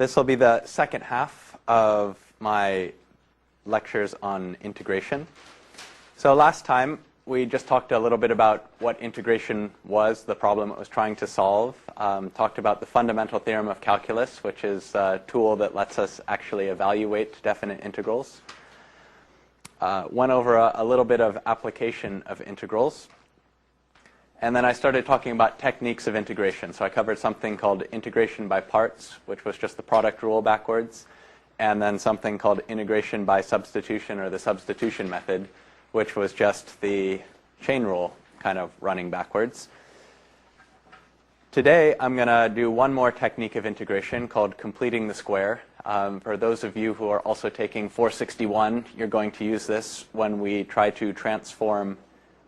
This will be the second half of my lectures on integration. So last time we just talked a little bit about what integration was, the problem it was trying to solve, talked about the fundamental theorem of calculus, which is a tool that lets us actually evaluate definite integrals. Went over a little bit of application of integrals. And then I started talking about techniques of integration. So I covered something called integration by parts, which was just the product rule backwards, and then something called integration by substitution, or the substitution method, which was just the chain rule kind of running backwards. Today I'm going to do one more technique of integration called completing the square. For those of you who are also taking 461, you're going to use this when we try to transform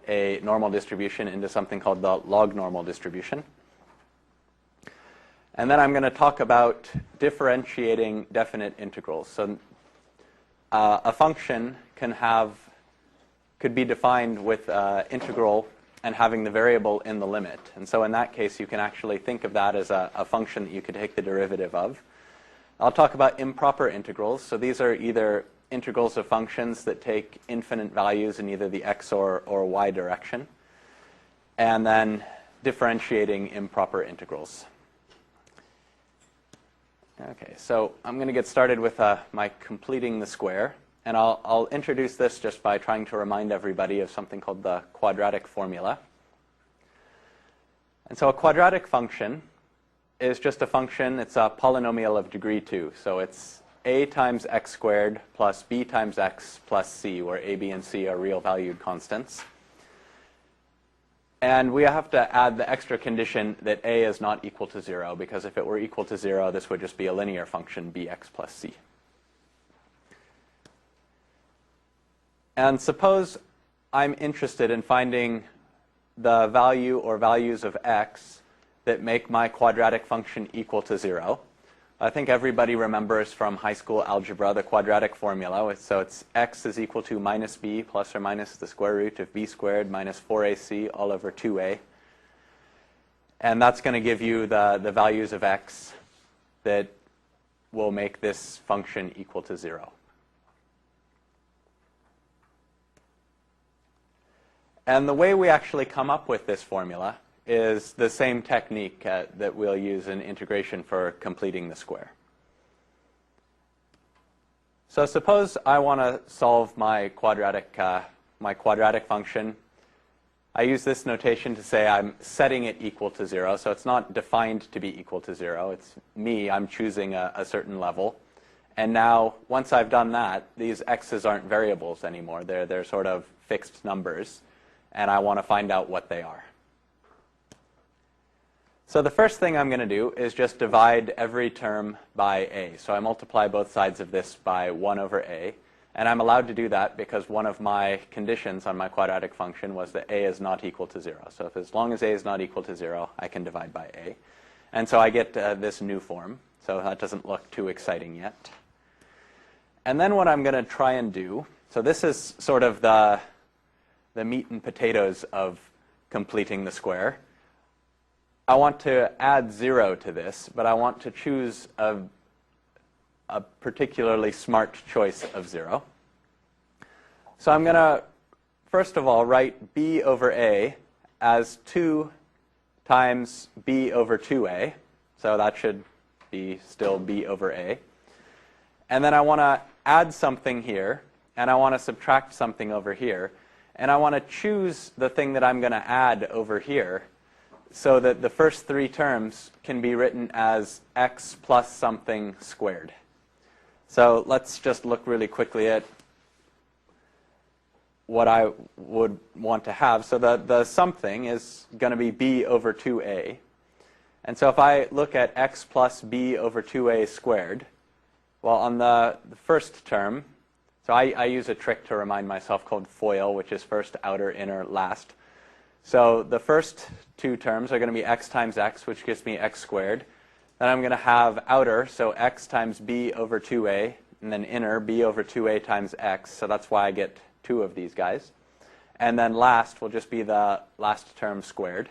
a normal distribution into something called the log normal distribution. And then I'm going to talk about differentiating definite integrals. So a function could be defined with integral and having the variable in the limit. And so in that case, you can actually think of that as a function that you could take the derivative of. I'll talk about improper integrals. So these are either integrals of functions that take infinite values in either the x or y direction, and then differentiating improper integrals. Okay, so I'm going to get started with my completing the square, and I'll introduce this just by trying to remind everybody of something called the quadratic formula. And so a quadratic function is just a function. It's a polynomial of degree 2, so it's a times x squared plus b times x plus c, where a, b, and c are real valued constants. And we have to add the extra condition that a is not equal to 0, because if it were equal to 0, this would just be a linear function, bx plus c. And suppose I'm interested in finding the value or values of x that make my quadratic function equal to 0. I think everybody remembers from high school algebra the quadratic formula. So it's x is equal to minus b plus or minus the square root of b squared minus 4ac all over 2a. And that's going to give you the values of x that will make this function equal to 0. And the way we actually come up with this formula is the same technique that we'll use in integration for completing the square. So suppose I want to solve my quadratic function. I use this notation to say I'm setting it equal to 0. So it's not defined to be equal to 0. It's me. I'm choosing a certain level. And now, once I've done that, these x's aren't variables anymore. They're sort of fixed numbers. And I want to find out what they are. So the first thing I'm going to do is just divide every term by a. So I multiply both sides of this by 1 over a. And I'm allowed to do that because one of my conditions on my quadratic function was that a is not equal to 0. So as long as a is not equal to 0, I can divide by a. And so I get this new form. So that doesn't look too exciting yet. And then what I'm going to try and do, so this is sort of the meat and potatoes of completing the square. I want to add 0 to this, but I want to choose a particularly smart choice of 0. So I'm going to, first of all, write b over a as 2 times b over 2a. So that should be still b over a. And then I want to add something here, and I want to subtract something over here. And I want to choose the thing that I'm going to add over here, so that the first 3 terms can be written as x plus something squared. So let's just look really quickly at what I would want to have. So the something is going to be b over 2a. And so if I look at x plus b over 2a squared, well, on the first term, so I use a trick to remind myself called FOIL, which is first, outer, inner, last. So the first 2 terms are going to be x times x, which gives me x squared. Then I'm going to have outer, so x times b over 2a, and then inner, b over 2a times x. So that's why I get 2 of these guys. And then last will just be the last term squared.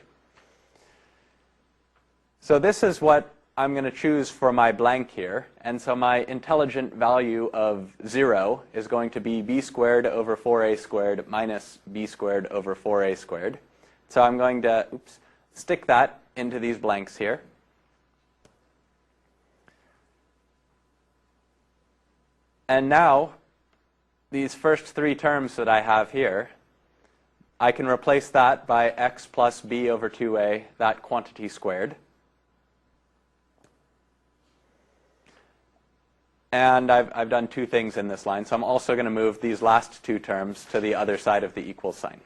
So this is what I'm going to choose for my blank here. And so my intelligent value of 0 is going to be b squared over 4a squared minus b squared over 4a squared. So I'm going to stick that into these blanks here. And now, these first three terms that I have here, I can replace that by x plus b over 2a, that quantity squared. And I've done two things in this line, so I'm also going to move these last two terms to the other side of the equal sign.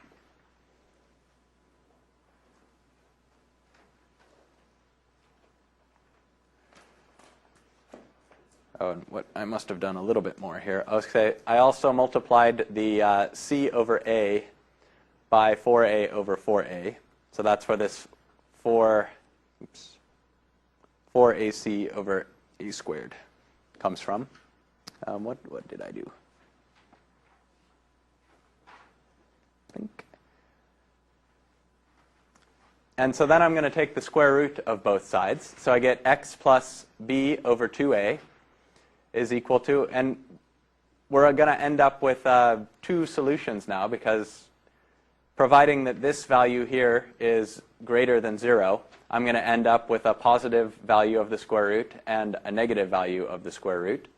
Oh, and what I must have done a little bit more here. I also multiplied the c over a by 4a over 4a. So that's where this 4ac over a squared comes from. What did I do? I think. And so then I'm going to take the square root of both sides. So I get x plus b over 2a is equal to, and we're going to end up with two solutions now, because providing that this value here is greater than 0, I'm going to end up with a positive value of the square root and a negative value of the square root.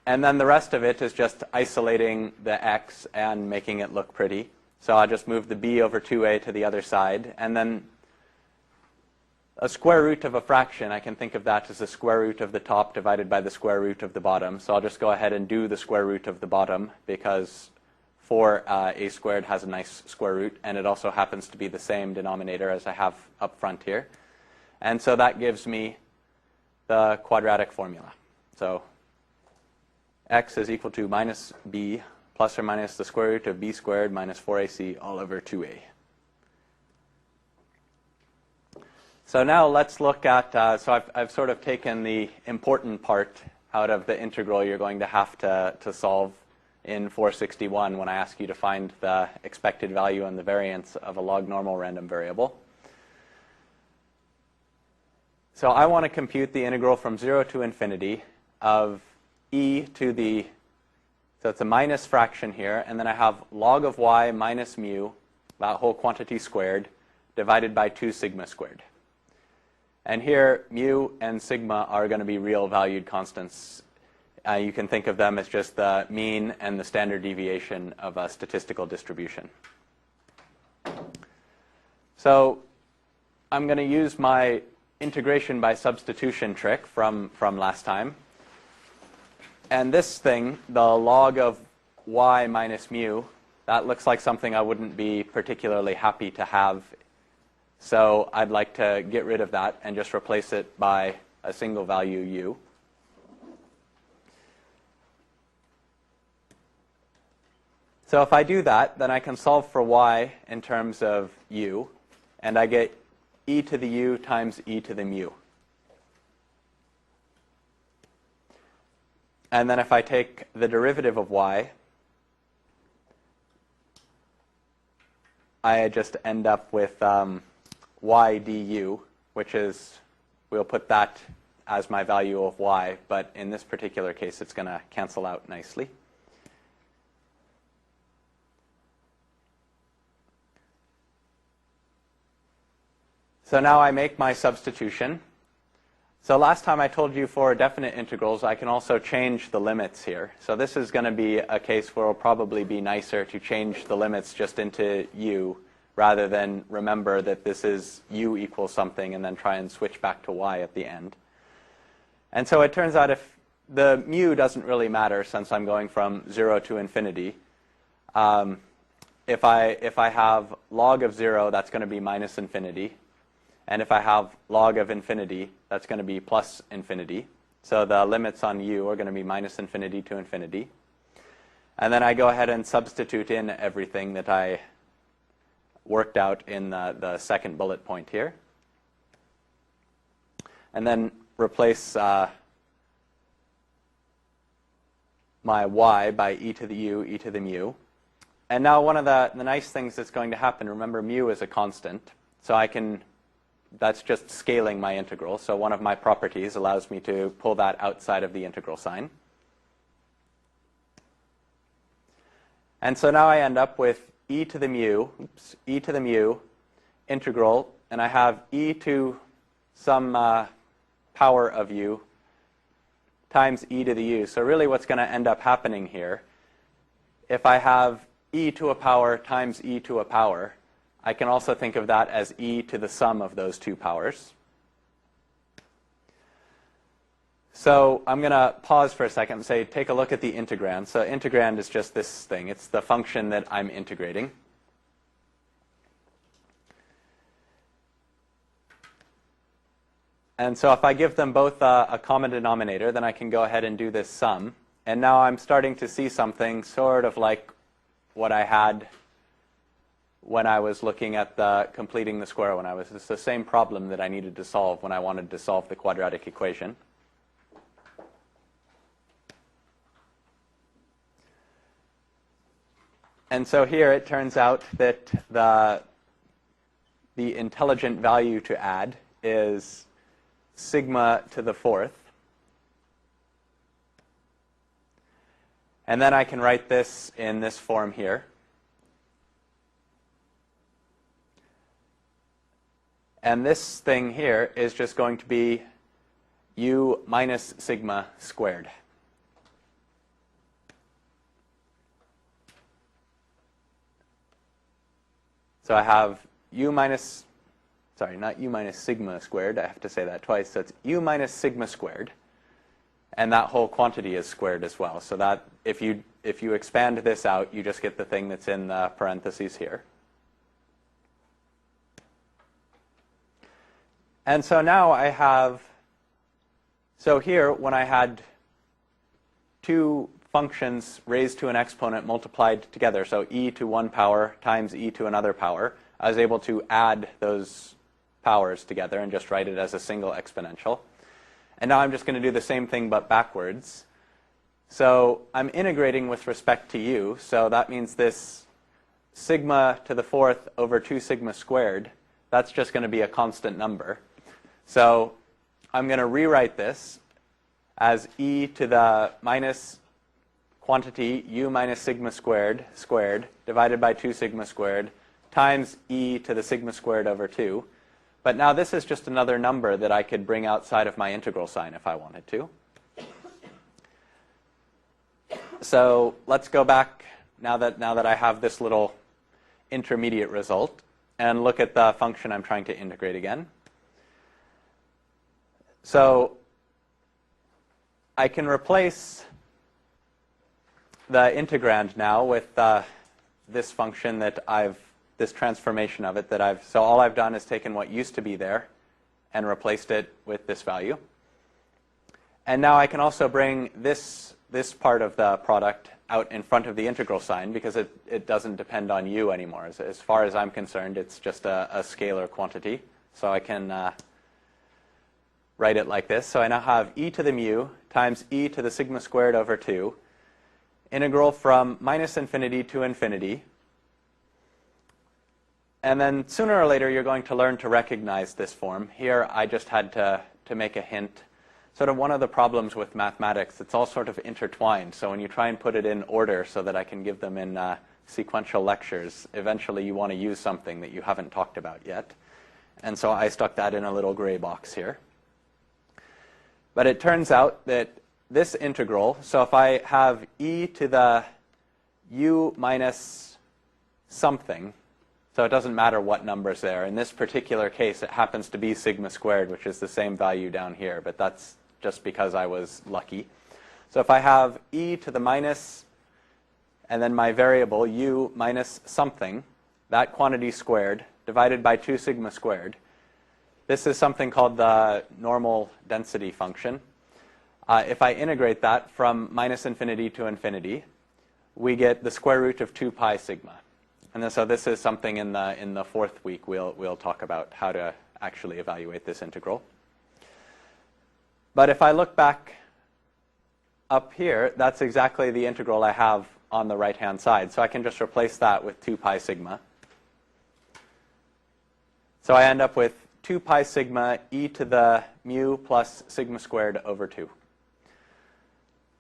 And then the rest of it is just isolating the x and making it look pretty. So I'll just move the b over 2a to the other side. And then a square root of a fraction, I can think of that as the square root of the top divided by the square root of the bottom. So I'll just go ahead and do the square root of the bottom, because 4a squared has a nice square root, and it also happens to be the same denominator as I have up front here. And so that gives me the quadratic formula. So x is equal to minus b plus or minus the square root of b squared minus 4ac all over 2a. So now let's look at, so I've sort of taken the important part out of the integral you're going to have to solve in 461 when I ask you to find the expected value and the variance of a log normal random variable. So I want to compute the integral from 0 to infinity of e to the, so it's a minus fraction here, and then I have log of y minus mu, that whole quantity squared, divided by 2 sigma squared. And here, mu and sigma are going to be real valued constants. You can think of them as just the mean and the standard deviation of a statistical distribution. So I'm going to use my integration by substitution trick from last time. And this thing, the log of y minus mu, that looks like something I wouldn't be particularly happy to have. So I'd like to get rid of that and just replace it by a single value u. So if I do that, then I can solve for y in terms of u, and I get e to the u times e to the mu. And then if I take the derivative of y, I just end up with y du, which is, we'll put that as my value of y, but in this particular case it's going to cancel out nicely. So now I make my substitution. So last time I told you for definite integrals I can also change the limits here. So this is going to be a case where it'll probably be nicer to change the limits just into u, rather than remember that this is u equals something and then try and switch back to y at the end. And so it turns out if the mu doesn't really matter, since I'm going from 0 to infinity. If I have log of 0, that's going to be minus infinity. And if I have log of infinity, that's going to be plus infinity. So the limits on u are going to be minus infinity to infinity. And then I go ahead and substitute in everything that I worked out in the second bullet point here. And then replace my y by e to the u, e to the mu. And now one of the nice things that's going to happen, remember mu is a constant, so I can that's just scaling my integral. So one of my properties allows me to pull that outside of the integral sign. And so now I end up with e to the mu integral, and I have e to some power of u times e to the u. So really what's going to end up happening here, if I have e to a power times e to a power, I can also think of that as e to the sum of those two powers. So I'm going to pause for a second and say, take a look at the integrand. So integrand is just this thing. It's the function that I'm integrating. And so if I give them both a common denominator, then I can go ahead and do this sum. And now I'm starting to see something sort of like what I had when I was looking at completing the square. It's the same problem that I needed to solve when I wanted to solve the quadratic equation. And so here it turns out that the intelligent value to add is sigma to the fourth. And then I can write this in this form here. And this thing here is just going to be u minus sigma squared. So I have u minus, sorry, not u minus sigma squared. I have to say that twice. So it's u minus sigma squared. And that whole quantity is squared as well. So that if you expand this out, you just get the thing that's in the parentheses here. And so now I have, so here when I had two functions raised to an exponent multiplied together, so e to one power times e to another power, I was able to add those powers together and just write it as a single exponential. And now I'm just going to do the same thing but backwards. So I'm integrating with respect to u, so that means this sigma to the fourth over 2 sigma squared, that's just going to be a constant number. So I'm going to rewrite this as e to the minus quantity u minus sigma squared divided by 2 sigma squared times e to the sigma squared over 2. But now this is just another number that I could bring outside of my integral sign if I wanted to. So let's go back now that I have this little intermediate result and look at the function I'm trying to integrate again. So I can replace the integrand now with this function that this transformation of it that so all I've done is taken what used to be there and replaced it with this value. And now I can also bring this part of the product out in front of the integral sign because it doesn't depend on u anymore. As far as I'm concerned, it's just a scalar quantity. So I can write it like this. So I now have e to the mu times e to the sigma squared over 2, integral from minus infinity to infinity. And then sooner or later, you're going to learn to recognize this form. Here, I just had to make a hint. Sort of one of the problems with mathematics, it's all sort of intertwined. So when you try and put it in order so that I can give them in sequential lectures, eventually you want to use something that you haven't talked about yet. And so I stuck that in a little gray box here. But it turns out that this integral, so if I have e to the u minus something, so it doesn't matter what number's there. In this particular case, it happens to be sigma squared, which is the same value down here, but that's just because I was lucky. So if I have e to the minus, and then my variable u minus something, that quantity squared, divided by 2 sigma squared, this is something called the normal density function. If I integrate that from minus infinity to infinity, we get the square root of 2 pi sigma. And then, so this is something in the fourth week we'll talk about how to actually evaluate this integral. But if I look back up here, that's exactly the integral I have on the right-hand side. So I can just replace that with 2 pi sigma. So I end up with 2 pi sigma e to the mu plus sigma squared over 2.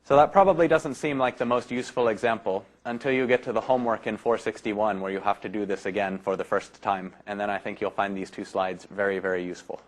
So that probably doesn't seem like the most useful example until you get to the homework in 461, where you have to do this again for the first time. And then I think you'll find these 2 slides very, very useful.